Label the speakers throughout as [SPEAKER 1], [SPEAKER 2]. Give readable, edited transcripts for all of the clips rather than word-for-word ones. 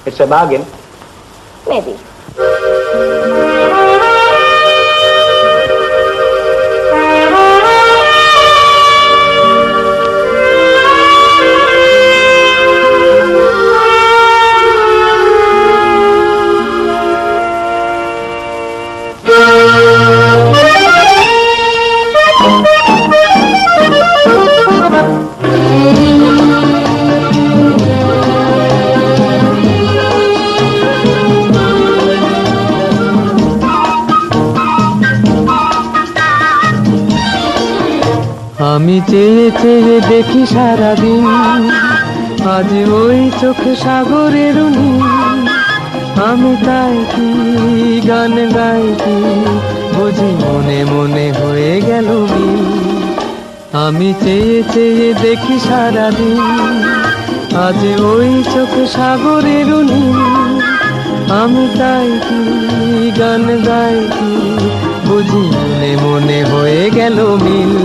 [SPEAKER 1] It's a bargain.
[SPEAKER 2] Maybe.
[SPEAKER 3] আমি চেয়ে চেয়ে দেখি সারাদিন, আজ ওই চোখে সাগরের নীল। আমি তাই কি গান গাই কি বুঝি মনে মনে হয়ে গেল মিল। আমি চেয়ে চেয়ে দেখি সারাদিন, আজ ওই চোখে সাগরের নীল। আমি তাই কি গান গাই কি বুঝি মনে মনে হয়ে গেল মিল।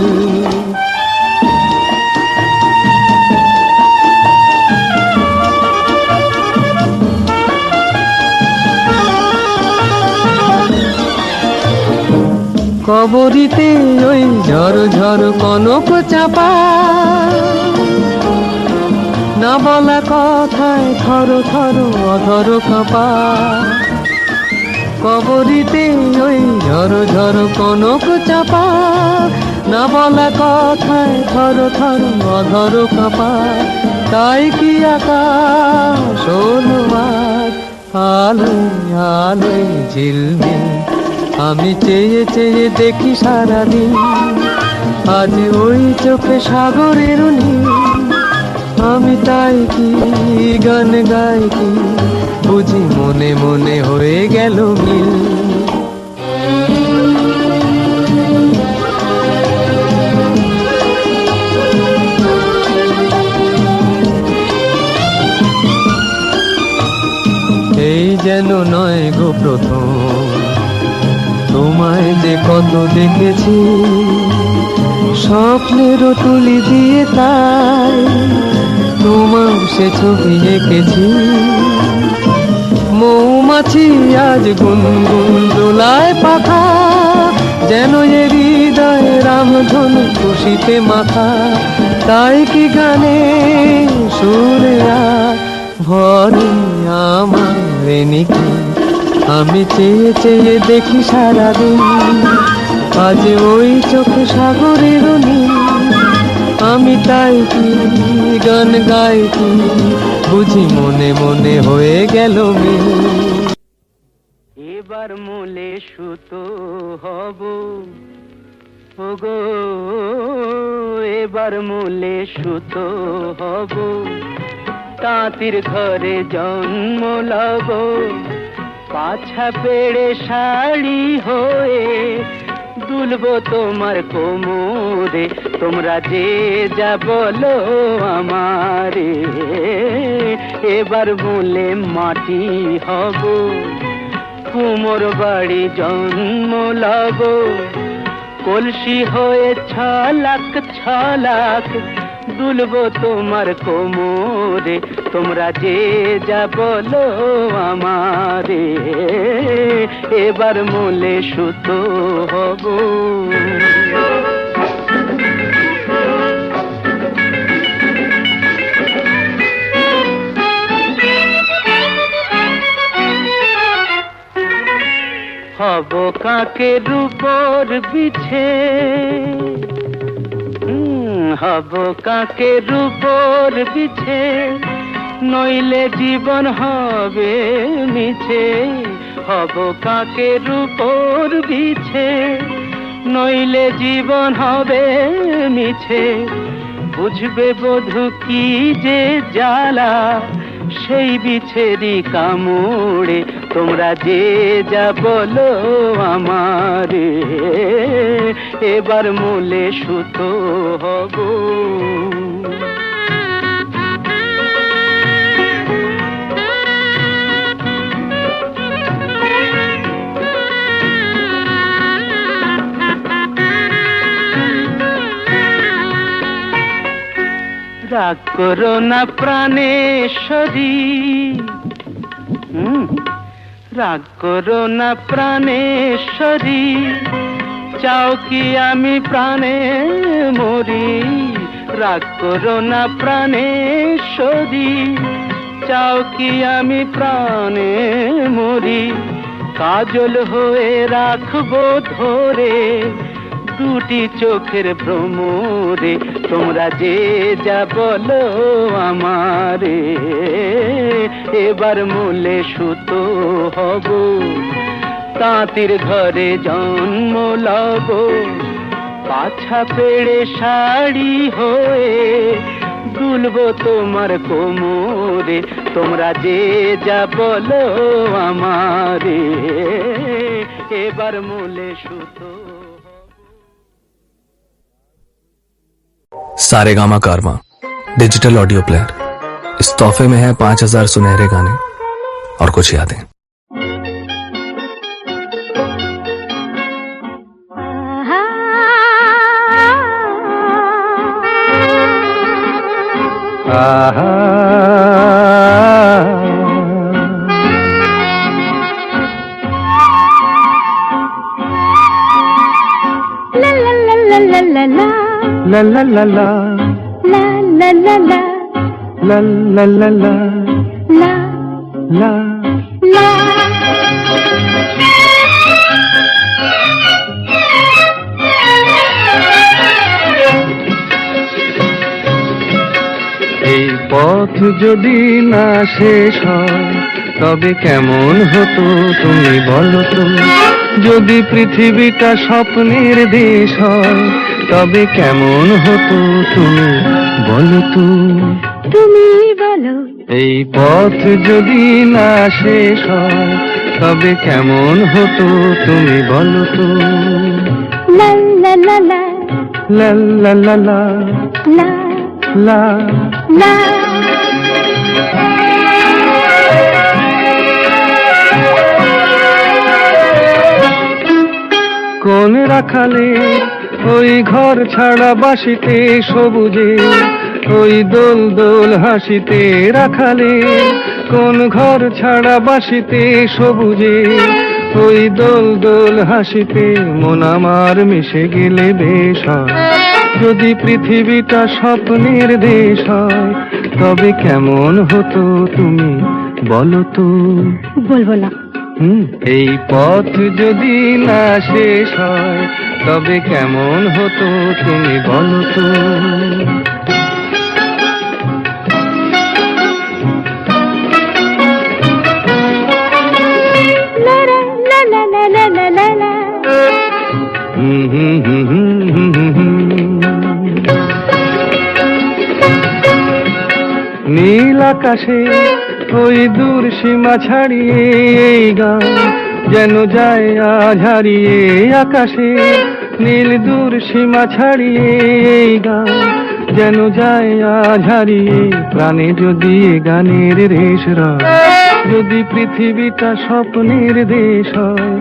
[SPEAKER 3] কবরীতে ওই ঝড় ঝড় কনক চাপা, না বলা কথায় থর থর অধর কাঁপা। কবরীতে ওই ঝড় ঝড় কনক চাপা, না বলা কথায় থর থর অধর কাঁপা। তাই কি আকাশ হলো আজ আলোয় আলোয় ঝিলমিল। আমি চেয়ে চেয়ে দেখি সারাদিন, আজ ওই চোখে সাগরের নীল। আমি তাই কি গান গাই কি বুঝি মনে মনে হয়ে গেল মিল। এই যেন নয় গো প্রথম, তোমায় যে কত দেখেছি স্বপ্নেরও তুলি দিয়ে, তাই তোমার সে ছবি এঁকেছি। মৌমাছি আজ গুনগুন দোলায় পাখা, যেন এ হৃদয় রামধনু খুশিতে মাথা। তাই কি গানে সুরে ভরে আমার নিকি। আমি চেয়ে চেয়ে দেখি সারাদিন, আজ ওই চোখে সাগরের নীল। আমি তাই কি গান গাই কি বুঝি মনে মনে হয়ে গেল মিল। এবার মূলে সুতো হব ওগো, এবার মূলে সুতো হব। তাঁতির ঘরে জন্ম লব, পাছা পেড়ে শাড়ি হয়ে দুলবো তোমার কোমরে। তোমরা যে যা বলো আমারে, এবার বলে মাটি হব। কুমোর বাড়ি জন্ম লব, কলসি হয়ে ছলাক ছলাক দুলবো তোমার কোমরে। তোমরা যে যা বলো আমারে, এবার মূলে সুতো হব। হব কাকের উপর বিছে, হব কাকের উপর বিছে। নইলে জীবন হবে মিছে, হব কাকের উপর বিছে। নইলে জীবন হবে মিছে। বুঝবে বধূ কি যে জ্বালা, সেই বিছেরি কামড়ে। তোমরা যে যা বলো আমারে, এবার মূলে সুতো হব। রাগ করো না প্রাণেশ্বরী, রাগ করো না প্রাণেশ্বরী, চাও কি আমি প্রাণে মরি? রাগ করো না প্রাণেশ্বরী, চাও কি আমি প্রাণে মরি? কাজল হয়ে রাখবো ধরে দুটি চোখের ভ্রমরে, তোমরা যে যা বলো আমারে। এবার মূলে সুতো হব, তাঁতির ঘরে জন্ম লব, পাছা পেড়ে শাড়ি হয়ে দুলবো তোমার কোমরে, তোমরা যে যা বলো আমারে। এবার মূলে সুতো।
[SPEAKER 1] सारेगामा कारवा डिजिटल ऑडियो प्लेयर। इस तोहफे में है 5000 सुनहरे गाने और कुछ यादें।
[SPEAKER 3] La la la la,
[SPEAKER 2] La la la la,
[SPEAKER 3] la la la la,
[SPEAKER 2] la
[SPEAKER 3] la.
[SPEAKER 2] la.
[SPEAKER 3] এই পথ যদি না শেষ হয় তবে কেমন হতো তুমি বলো তো? যদি পৃথিবীটা স্বপ্নের দেশ হয় তবে কেমন হতো তুমি বলো তো?
[SPEAKER 2] তুমি বলো।
[SPEAKER 3] এই পথ যদি না শেষ হয় তবে কেমন হতো তুমি বলো তো?
[SPEAKER 2] La la la la,
[SPEAKER 3] লা লা লা লা,
[SPEAKER 2] la
[SPEAKER 3] লা।
[SPEAKER 2] la.
[SPEAKER 3] কোন রাখালে ওই ঘর ছাড়া বাসিতে সবুজে, ওই দোল দোল হাসিতে রাখালে, কোন ঘর ছাড়া বাসিতে সবুজে, ওই দোল দোল হাসিতে মন আমার মিশে গেলে বেশ হয়। যদি পৃথিবীটা স্বপ্নের দেশ হয় তবে কেমন হতো তুমি বলো তো?
[SPEAKER 2] বলবো না।
[SPEAKER 3] এই পথ যদি না শেষ হয় তবে কেমন হতো তুমি বলো তো?
[SPEAKER 2] La la la la la la la la la.
[SPEAKER 3] নীল আকাশে ওই দূর সীমা ছাড়িয়ে এই গান যেন যায় আজ হারিয়ে। আকাশে নীল দূর সীমা ছাড়িয়ে এই গান যেন যায় আজ হারিয়ে। প্রাণে যদি এ গানের রেশ রয়, যদি পৃথিবীটা স্বপ্নের দেশ হয়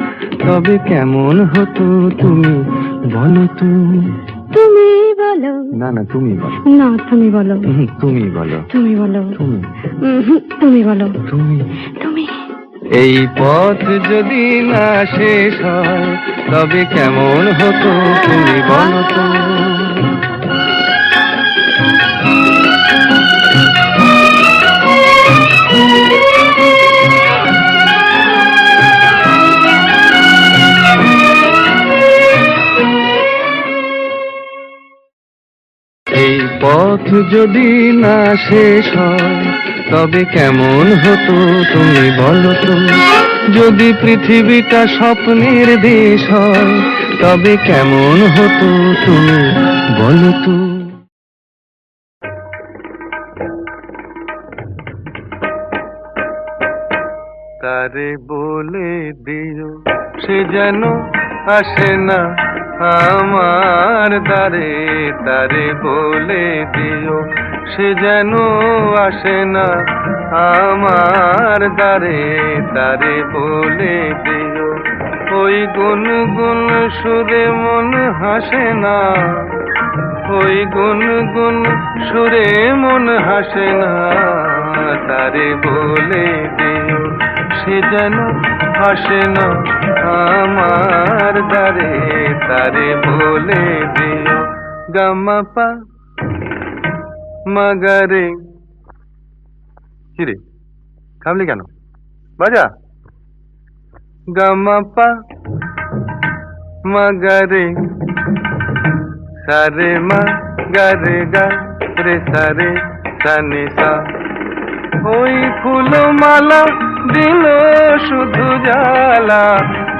[SPEAKER 3] তবে কেমন হতো তুমি বলো তো?
[SPEAKER 2] তুমি বলো।
[SPEAKER 3] না না, তুমি বলো।
[SPEAKER 2] না, তুমি বলো।
[SPEAKER 3] তুমি বলো।
[SPEAKER 2] তুমি বলো।
[SPEAKER 3] তুমি
[SPEAKER 2] তুমি বলো।
[SPEAKER 3] তুমি
[SPEAKER 2] তুমি।
[SPEAKER 3] এই পথ যদি না শেষ হয় তবে কেমন হতো তুমি বলো তো? এই পথ যদি না শেষ হয় তবে কেমন হতো তুমি বলো তো? যদি পৃথিবীটা স্বপ্নের দেশ হয় তবে কেমন হতো তুমি বলো তো? তারে বলে দিও সে যেন আসে না আমার দ্বারে। তারে বলে দিও সে যেন আসে না আমার দ্বারে। তারে বলে দিও ওই গুনগুন সুরে মন হাসে না। ওই গুনগুন সুরে মন হাসে না। তারে বলে দিও সে যেন আসে না আমার দ্বারে, তারে বলে দিও গামাপা মাগারে। কিরে থামলি কেন? বাজা গামাপা মাগারে সারে মা গারে গা রে সারে সানি সা। ওই ফুলমালা দিল শুধু জ্বালা,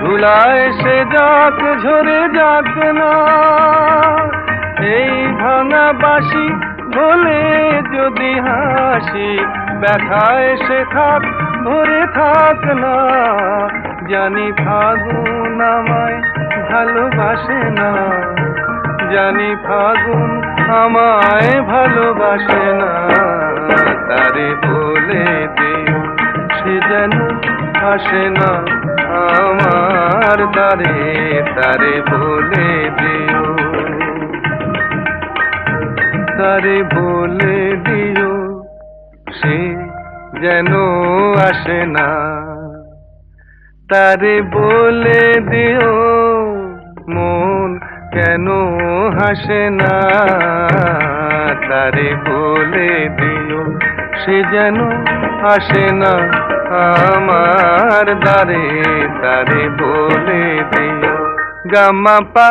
[SPEAKER 3] ধুলায় সে যাক ঝরে যাক না। এই ভাঙা বাঁশি বলে যদি হাসি, ব্যথায় সে থাক ভরে থাক না। জানি ফাগুন আমায় ভালোবাসে না, জানি ফাগুন আমায় ভালোবাসে না। তারে বলে দিও সে যেন আসে না আমার দ্বারে, তারে বলে দিও, তারে বলে দিও সে যেন আসে না। তারে বলে দিও মন কেন হাসে না। তারে বলে দিও সে যেন আসে না আমার দ্বারে, তারে বলে দিও গামাপা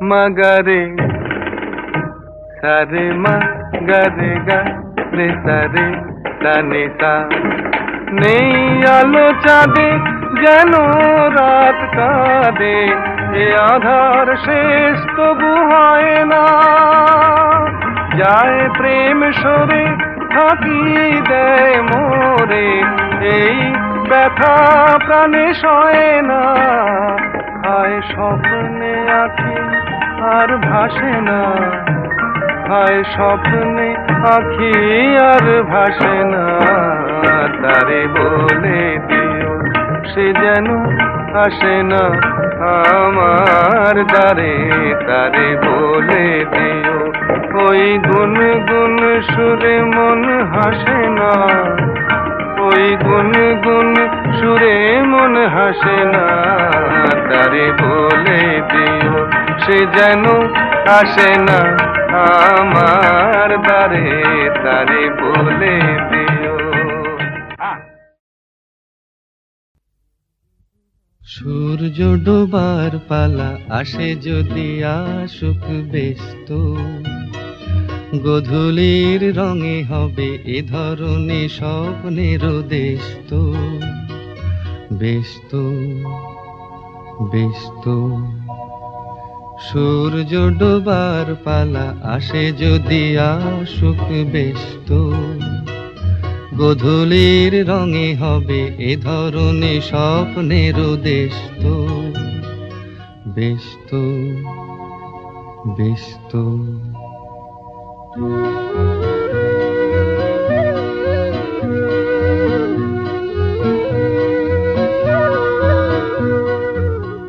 [SPEAKER 3] মাগারে সারে মা গারে গা রে সারে সানি সা। নেই আলো চাঁদে যেন রাত কাঁদে, এ আধার শেষ তবু হয় না। যায় প্রেম সরে থাকি দেয় মোরে, এই ব্যথা প্রাণে সয় না। হায় স্বপ্নে আঁখি আর ভাসে না, হায় স্বপ্নে আঁখি আর ভাসে না। তারে বলে দিও সে যেন আসে না আমার দ্বারে, তারে বলে দিও ওই গুন গুন সুরে মন হাসে না, ওই গুন গুন সুরে মন হাসে না। তারে বলে দিও সে যেন আসে না আমার দ্বারে, তারে বলে দিও। সূর্য ডোবার পালা আসে যদি আসুক ব্যস্ত, গোধূলির রঙে হবে এ ধরনের স্বপ্নের দেশ তো। ব্যস্ত ব্যস্ত সূর্য ডোবার পালা আসে যদি আসুক ব্যস্ত, গোধূলির রঙে হবে এ ধরনের স্বপ্নের দেশ তো। ব্যস্ত ব্যস্ত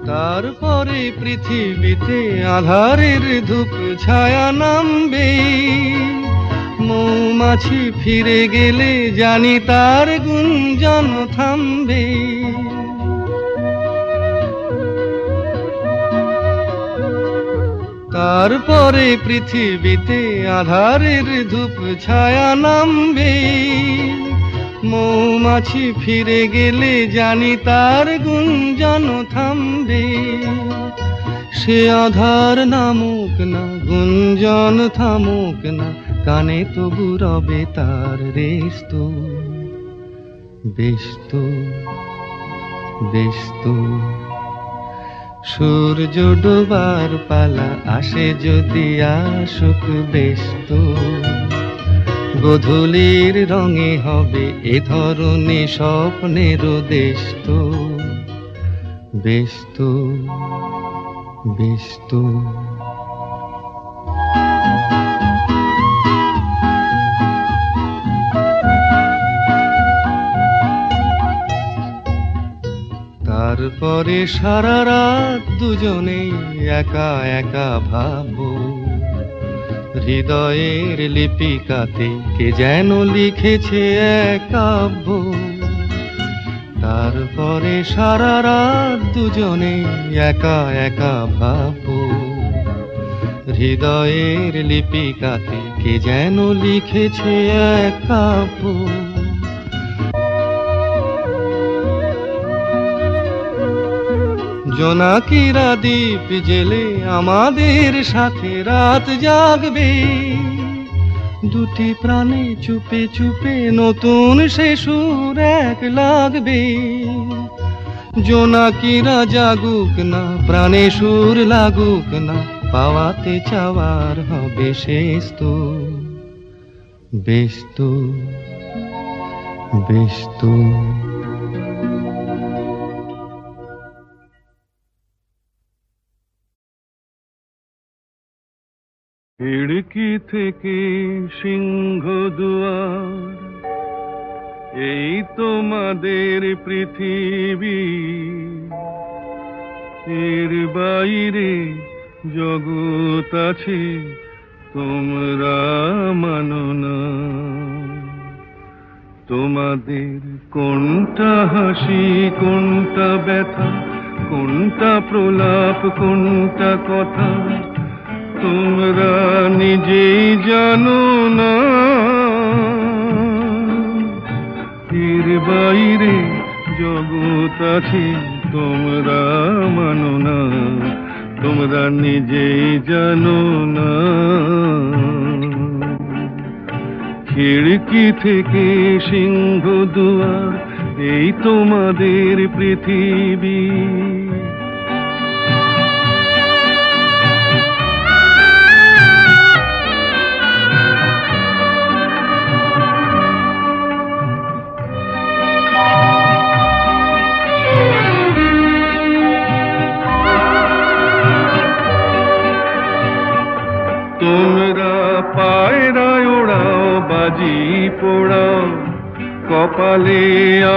[SPEAKER 3] তারপরে পৃথিবীতে আধারের ধূপ ছায়া নামবে, মৌমাছি ফিরে গেলে জানি তার গুঞ্জন থামবে। তারপরে পৃথিবীতে আধারের ধূপ ছায়া নামবে, মৌমাছি ফিরে গেলে জানি তার গুঞ্জন থামবে। সে আধার নামুক না গুঞ্জন থামুক না, কানে তবু রবে তার রেস্ত। ব্যস্ত ব্যস্ত সূর্য ডোবার পালা আসে যদি আসুক ব্যস্ত, গোধূলির রঙে হবে এ ধরনের স্বপ্নের দেশ তো। ব্যস্ত ব্যস্ত তারপরে সারা রাত দুজনেই একা একা ভাববো, হৃদয়ের লিপিকাতে কে যেন লিখেছে এক কাব্য। তার তারপরে সারা রাত দুজনে একা একা ভাববো, হৃদয়ের লিপিকাতে কে যেন লিখেছে এক কাব্য। জোনাকিরা দ্বীপ জেলে আমাদের সাথে রাত জাগবে, দুটি প্রাণে চুপে চুপে নতুন সে সুর এক লাগবে। জোনাকিরা জাগুক না, প্রাণে সুর লাগুক না, পাওয়াতে চাওয়ার হবে শেষ তো, বেশ তো, বেশ তো। খিড়কি থেকে সিংহ দুয়ার, এই তোমাদের পৃথিবী, এর বাইরে জগৎ আছে তোমরা মানো না। তোমাদের কোনটা হাসি কোনটা ব্যথা, কোনটা প্রলাপ কোনটা কথা, তোমরা নিজেই জানো না। এর বাইরে জগৎ আছে তোমরা মানো না, তোমরা নিজেই জানো না। খিড়কি থেকে সিংহ দুয়ার, এই তোমাদের পৃথিবী। তোমরা পায়রায় ওড়াও, বাজি পোড়াও, কপালে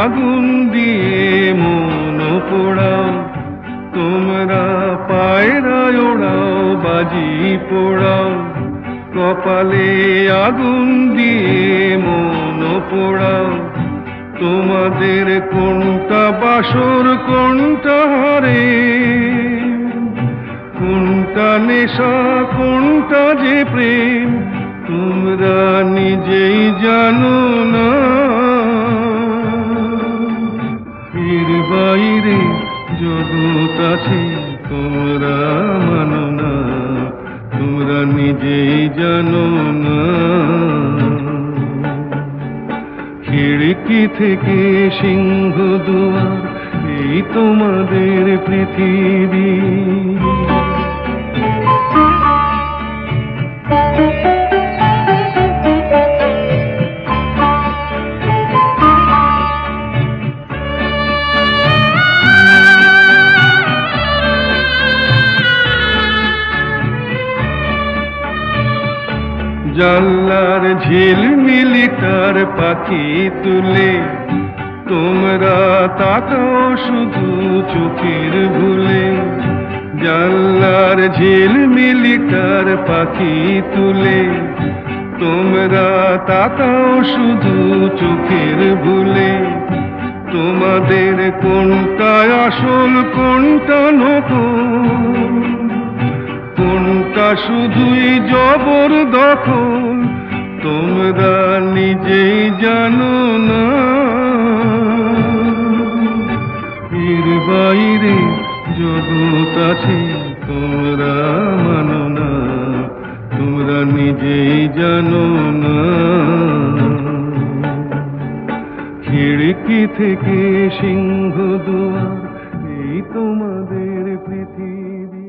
[SPEAKER 3] আগুন দিয়ে মন পোড়াও। তোমরা পায়রায় ওড়াও, বাজি পোড়াও, কপালে আগুন দিয়ে মন পোড়াও। তোমাদের কোনটা বাসর কোনটা হারে, কোনটা নেশা কোনটা যে প্রেম, তোমরা নিজেই জানো না। এর বাইরে জগৎ আছে তোমরা মানো না, তোমরা নিজেই জানো না। খিড়কি থেকে সিংহ দুয়ার, এই তোমাদের পৃথিবী। জানলার ঝিলমিলি তার পাখি তুলে, তোমরা তাকাও শুধু চোখের ভুলে। জানলার ঝিলমিলি তার পাখি তুলে, তোমরা তাকাও শুধু চোখের ভুলে। তোমাদের কোনটা আসল কোনটা নকল, কোনটা শুধুই জবর দখল, তোমরা নিজেই জানো না। এর বাইরে জগৎ আছে তোমরা মানো না, তোমরা নিজেই জানো না। খিড়কি থেকে সিংহ দুয়ার, এই তোমাদের পৃথিবী।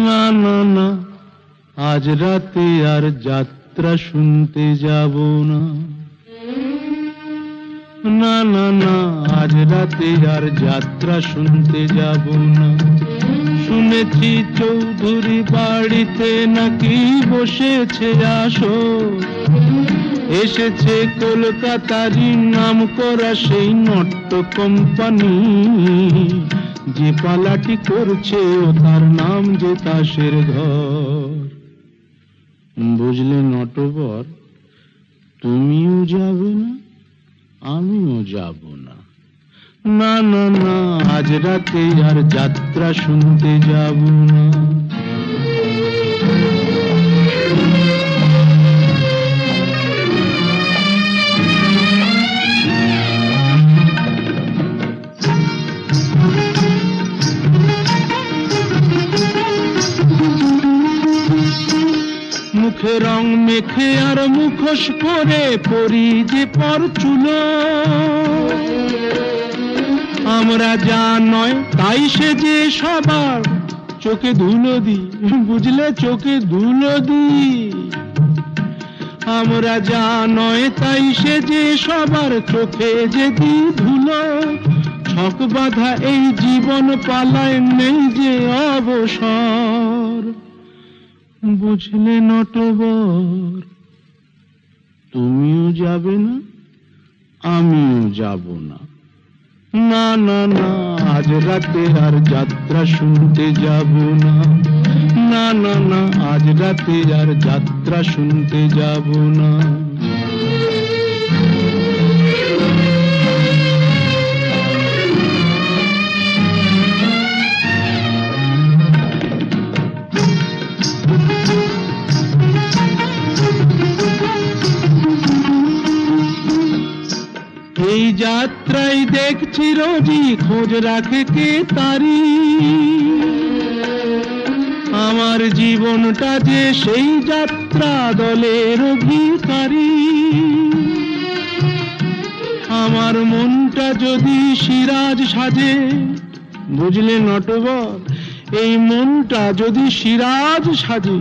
[SPEAKER 4] না না না, আজ রাতে আর যাত্রা শুনতে যাব না। না না না, আজ রাতে আর যাত্রা শুনতে যাব না। শুনেছি চৌধুরী বাড়িতে নাকি বসেছে আসর, এসেছে কলকাতারই নাম করা সেই নট্য কোম্পানি। যে পালাটি করছে ও তার নাম যে তাসের ঘর। বুঝলে নটবর, তুমিও যাবে না, আমিও যাব না। না না না, আজ রাতে আর যাত্রা শুনতে যাব না। মুখে রং মেখে আর মুখোশ পরে পরি যে পরচুলো, আমরা যা নয় তাই সে যে সবার চোখে ধুলো দি, বুঝলে, চোখে ধুলো দি। আমরা যা নয় তাই সে যে সবার চোখে যে দি ধুলো। ছক বাঁধা এই জীবন পালায় নেই যে অবসর, বুঝলে নটবর। তুমিও যাবে না, আমিও যাব না। না না না, আজ রাতে আর যাত্রা শুনতে যাব না। না না না, আজ রাতে আর যাত্রা শুনতে যাব না। এই যাত্রায় দেখছি রোজই খোঁজ রাখে কে তারি, আমার জীবনটা যে সেই যাত্রা দলের অধিকারী। আমার মনটা যদি সিরাজ সাজে, বুঝলে নটবর, এই মনটা যদি সিরাজ সাজে,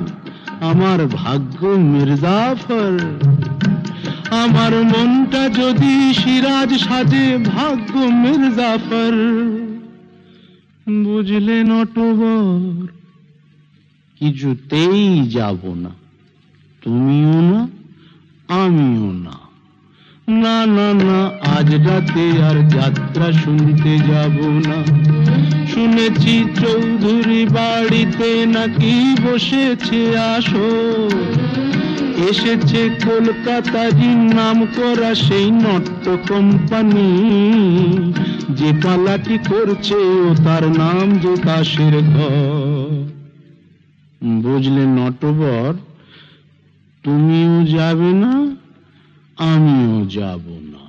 [SPEAKER 4] আমার ভাগ্য মির্জাফর। আমার মনটা যদি সিরাজ সাজে, ভাগ্য মির্জাফর। বুঝলে নটবর, কিছুতেই যাব না। তুমিও না, আমিও না। না না না, আজ রাতে আর যাত্রা শুনতে যাব না। শুনেছি চৌধুরী বাড়িতে নাকি বসেছে আসর, এসেছে কলকাতারই নাম করা সেই নট্য কোম্পানি। যে পালাটি করছে ও তার নাম যে তাসের ঘর। বুঝলে নটবর, তুমিও যাবে না, আমিও যাব না।